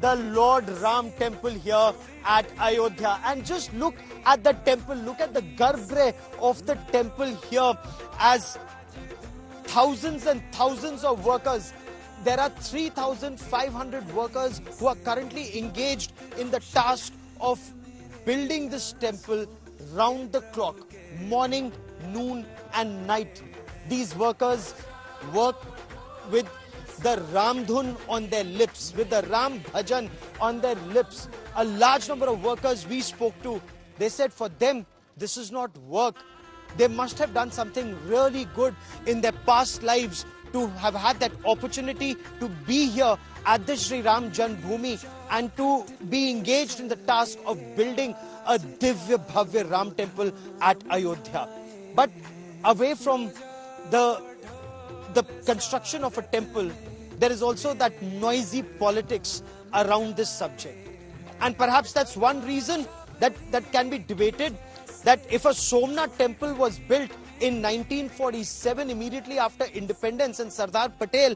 the Lord Ram Temple here at Ayodhya. And just look at the temple, look at the garbhagriha of the temple here, as thousands and thousands of workers. There are 3,500 workers who are currently engaged in the task of building this temple round the clock, morning, noon and night. These workers work with the Ram Dhun on their lips, with the Ram Bhajan on their lips. A large number of workers we spoke to, they said for them, this is not work. They must have done something really good in their past lives to have had that opportunity to be here at the Sri Ram Janmabhoomi and to be engaged in the task of building a Divya Bhavya Ram Temple at Ayodhya. But away from the construction of a temple, there is also that noisy politics around this subject. And perhaps that's one reason that can be debated, that if a Somnath temple was built in 1947, immediately after independence, and Sardar Patel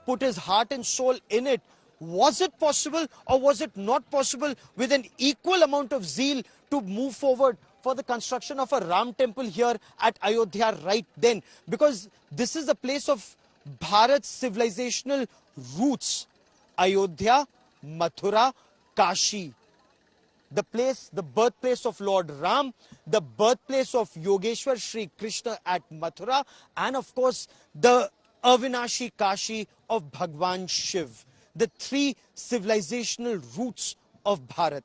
put his heart and soul in it, was it possible or was it not possible with an equal amount of zeal to move forward for the construction of a Ram temple here at Ayodhya right then? Because this is the place of Bharat's civilizational roots. Ayodhya, Mathura, Kashi. The place, the birthplace of Lord Ram, the birthplace of Yogeshwar Sri Krishna at Mathura, and of course the Avinashi Kashi of Bhagwan Shiv. The three civilizational roots of Bharat.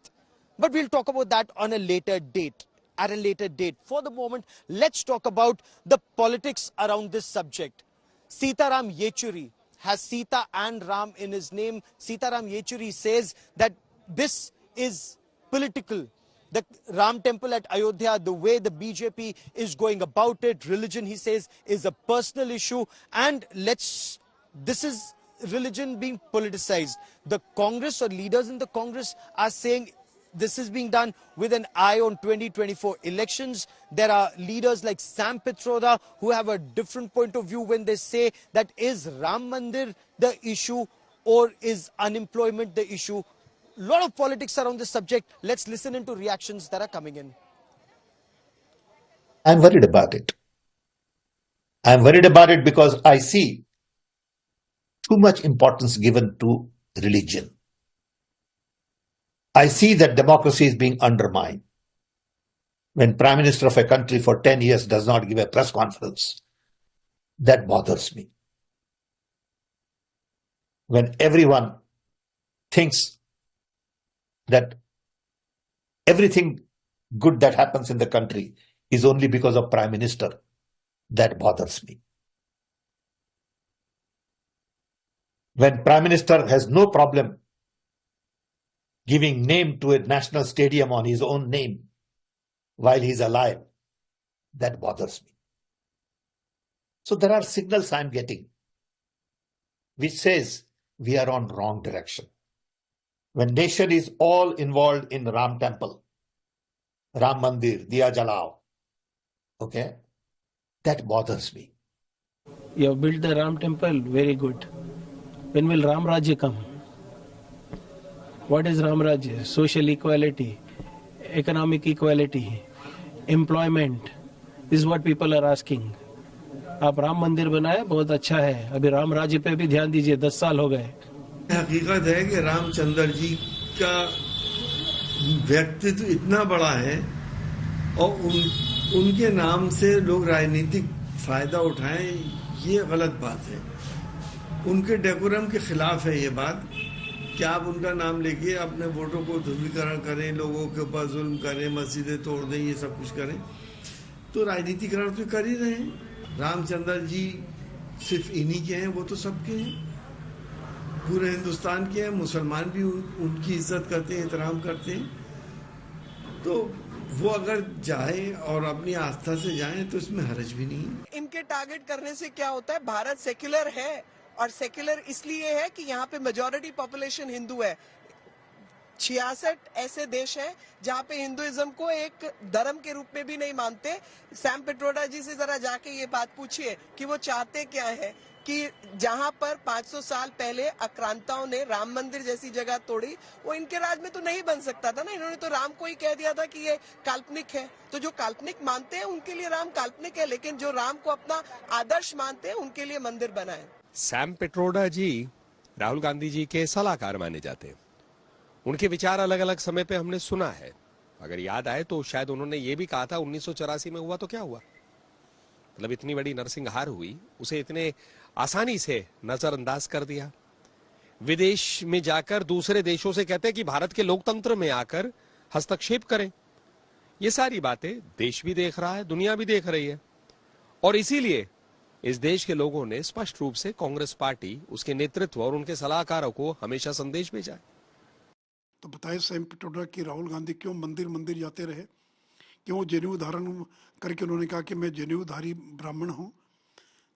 But we'll talk about that on a later date. At a later date. For the moment, let's talk about the politics around this subject. Sitaram Yechuri has Sita and Ram in his name. Sitaram Yechuri says that this is political. The Ram temple at Ayodhya, the way the BJP is going about it, religion, he says, is a personal issue. And this is religion being politicized. The Congress or leaders in the Congress are saying this is being done with an eye on 2024 elections. There are leaders like Sam Pitroda who have a different point of view when they say that is Ram Mandir the issue or is unemployment the issue. A lot of politics around this subject. Let's listen into reactions that are coming in. I'm worried about it. I'm worried about it because I see too much importance given to religion. I see that democracy is being undermined. When Prime Minister of a country for 10 years does not give a press conference, that bothers me. When everyone thinks that everything good that happens in the country is only because of Prime Minister, that bothers me. When Prime Minister has no problem giving name to a national stadium on his own name while he's alive, that bothers me. So there are signals I'm getting which says we are on wrong direction. When nation is all involved in Ram Temple, Ram Mandir, Diya Jalao, okay, that bothers me. You have built the Ram Temple, very good. When will Ram Rajya come? What is Ram Rajya? Social equality, economic equality, employment. This is what people are asking. आप राम मंदिर बनाए बहुत अच्छा है, अभी राम राज्य पे भी ध्यान दीजिए, 10 साल हो गए. हकीकत है कि रामचंद्र जी का व्यक्तित्व इतना बड़ा है और उनके नाम से लोग राजनीतिक फायदा उठाएं, ये गलत बात है. उनके डेकोरम के खिलाफ है ये बात कि आप उनका नाम लेके अपने वोटों को ध्रुवीकरण करें, लोगों के ऊपर जुल्म करें, मस्जिदें तोड़ दें, ये सब कुछ करें. तो राजनीतिकरण तो कर ही रहे हैं. रामचंद्र जी सिर्फ इन्हीं के हैं, वो तो सबके हैं, पूरे हिंदुस्तान के हैं. मुसलमान भी उनकी इज्जत करते हैं, एहतराम करते हैं. तो वो अगर जाए और अपनी आस्था से जाए तो इसमें हर्ज भी नहीं है. इनके टारगेट करने से क्या होता है? भारत सेक्युलर है और सेक्युलर इसलिए है कि यहाँ पे मेजॉरिटी पॉपुलेशन हिंदू है. 66 ऐसे देश हैं जहाँ पे हिंदुइज्म को एक धर्म के रूप में भी नहीं मानते. सैम पिट्रोडा जी से जरा जाके ये बात पूछिए कि वो चाहते क्या है. कि जहां पर 500 साल पहले आक्रांताओं ने राम मंदिर जैसी जगह तोड़ी, वो इनके राज में तो नहीं बन सकता था ना। इन्होंने तो राम को ही कह दिया था कि ये काल्पनिक है। तो जो काल्पनिक मानते हैं उनके लिए राम काल्पनिक है, लेकिन जो राम को अपना आदर्श मानते हैं उनके लिए मंदिर बना है। सैम पिट्रोडा जी राहुल गांधी जी के सलाहकार माने जाते हैं। उनके विचार अलग अलग समय पे हमने सुना है। अगर याद आए तो शायद उन्होंने ये भी कहा था 1984 में हुआ तो क्या हुआ, मतलब इतनी बड़ी नरसिंहार हुई, उसे इतने आसानी से नजरअंदाज कर दिया। विदेश में जाकर दूसरे देशों से कहते हैं कि भारत के लोकतंत्र में आकर हस्तक्षेप करें। ये सारी बातें देश भी देख रहा है, दुनिया भी देख रही है, और इसीलिए इस देश के लोगों ने स्पष्ट रूप से कांग्रेस पार्टी, उसके नेतृत्व और उनके सलाहकारों को हमेशा संदेश भेजा है। तो बताए सैम पिट्रोडा कि राहुल गांधी क्यों मंदिर मंदिर जाते रहे, क्यों जनेऊ धारण करके उन्होंने कहा कि मैं जनेऊधारी ब्राह्मण हूँ।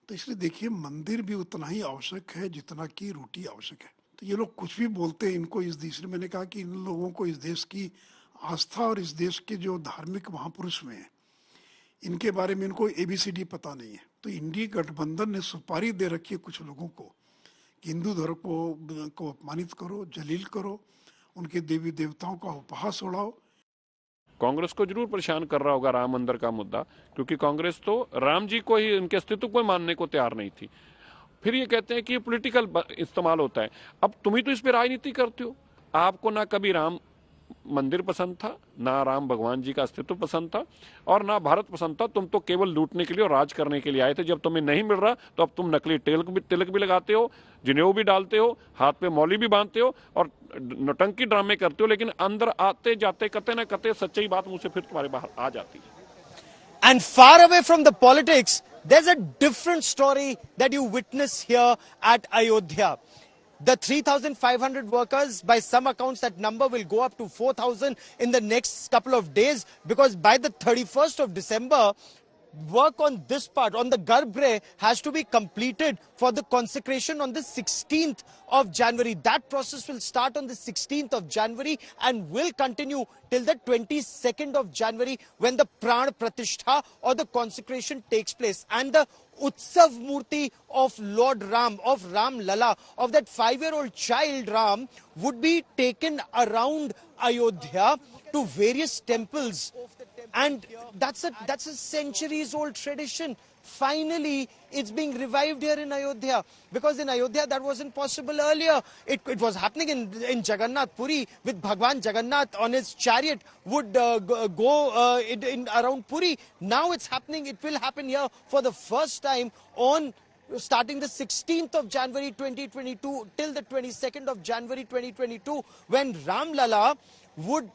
तो इसलिए देखिए, मंदिर भी उतना ही आवश्यक है जितना कि रोटी आवश्यक है। तो ये लोग कुछ भी बोलते हैं, इनको इस देश, मैंने कहा कि इन लोगों को इस देश की आस्था और इस देश के जो धार्मिक महापुरुष में है, इनके बारे में इनको ABCD पता नहीं है। तो इंडी गठबंधन ने सुपारी दे रखी है कुछ लोगों को कि हिंदू धर्म को अपमानित करो, जलील करो, उनके देवी देवताओं का उपहास उड़ाओ। कांग्रेस को जरूर परेशान कर रहा होगा राम मंदिर का मुद्दा, क्योंकि कांग्रेस तो राम जी को ही, उनके अस्तित्व को मानने को तैयार नहीं थी। फिर ये कहते हैं कि ये पॉलिटिकल इस्तेमाल होता है। अब तुम ही तो इस पे राजनीति करते हो। आपको ना कभी राम मंदिर पसंद था, ना राम भगवान जी का अस्तित्व पसंद था, और ना भारत पसंद था। तुम तो केवल लूटने के लिए और राज करने के लिए आए थे। जब तुम्हें नहीं मिल रहा तो अब तुम नकली तिलक भी लगाते हो, जनेऊ भी डालते हो, हाथ पे मौली भी बांधते हो और नौटंकी ड्रामे करते हो, लेकिन अंदर आते जाते कते न कते सच्चाई बात मुंह से फिर तुम्हारे बाहर आ जाती है। And far away from the politics, there's a different story that you witness here at Ayodhya. The 3,500 workers, by some accounts that number will go up to 4,000 in the next couple of days, because by the 31st of December, work on this part, on the Garbhagriha, has to be completed for the consecration on the 16th of January. That process will start on the 16th of January and will continue till the 22nd of January, when the Pran Pratishtha or the consecration takes place. And the Utsav Murti of Lord Ram, of Ram Lala, of that 5-year-old child Ram, would be taken around Ayodhya to various temples. And that's a centuries-old tradition. Finally, it's being revived here in Ayodhya, because in Ayodhya that wasn't possible earlier. It was happening in Jagannath Puri, with Bhagwan Jagannath on his chariot would go in around Puri. Now it's happening. It will happen here for the first time on starting the 16th of January 2022 till the 22nd of January 2022, when Ram Lala would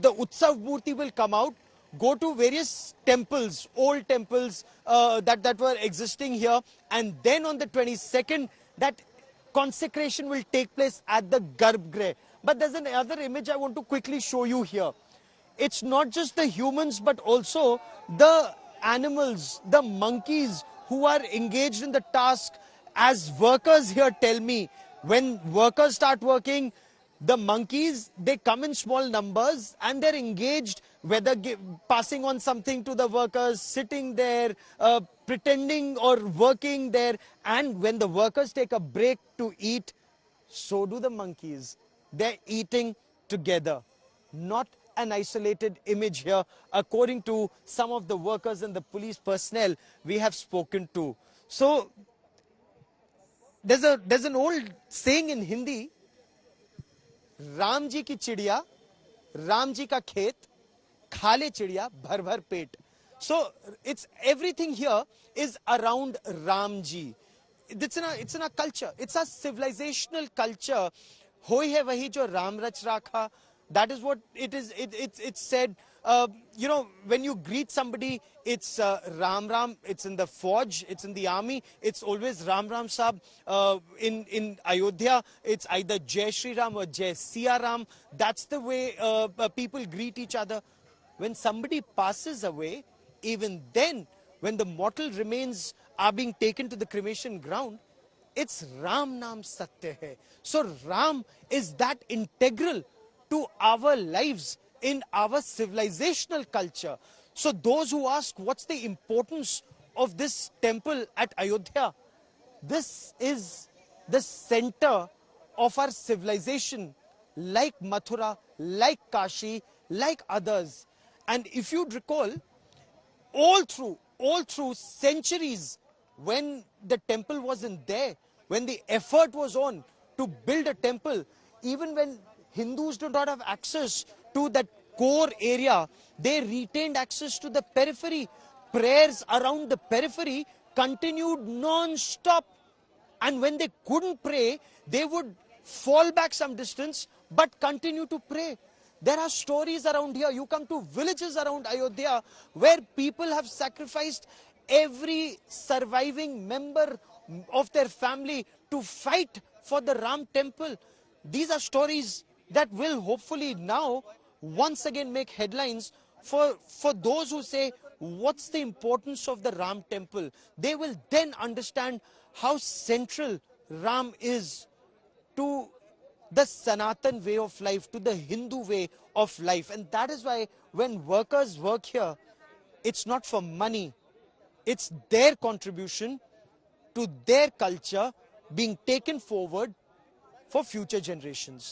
the Utsav Murti will come out, go to various temples, old temples that were existing here, and then on the 22nd, that consecration will take place at the Garbhagriha. But there's another image I want to quickly show you here. It's not just the humans, but also the animals, the monkeys who are engaged in the task. As workers here tell me, when workers start working, the monkeys, they come in small numbers and they're engaged, whether passing on something to the workers, sitting there, pretending or working there. And when the workers take a break to eat, so do the monkeys. They're eating together. Not an isolated image here, according to some of the workers and the police personnel we have spoken to. So there's an old saying in Hindi, Ram ji की चिड़िया, राम जी का खेत, खा ले चिड़िया भर भर पेट. So it's everything here is around Ram ji. It's in a culture. It's a civilizational culture. होई है वही जो राम रच राखा. That is what it is. It's said. When you greet somebody, it's Ram Ram. It's in the forge. It's in the army. It's always Ram Ram Sahab. In Ayodhya, it's either Jai Shri Ram or Jai Siya Ram. That's the way people greet each other. When somebody passes away, even then, when the mortal remains are being taken to the cremation ground, it's Ram Naam Satya Hai. So Ram is that integral to our lives in our civilizational culture. So those who ask what's the importance of this temple at Ayodhya, this is the center of our civilization, like Mathura, like Kashi, like others. And if you'd recall, all through centuries, when the temple wasn't there, when the effort was on to build a temple, even when Hindus did not have access to that core area, they retained access to the periphery. Prayers around the periphery continued non-stop. And when they couldn't pray, they would fall back some distance but continue to pray. There are stories around here. You come to villages around Ayodhya where people have sacrificed every surviving member of their family to fight for the Ram Temple. These are stories that will hopefully now once again make headlines for those who say, what's the importance of the Ram Temple? They will then understand how central Ram is to the Sanatan way of life, to the Hindu way of life. And that is why when workers work here, it's not for money. It's their contribution to their culture being taken forward for future generations.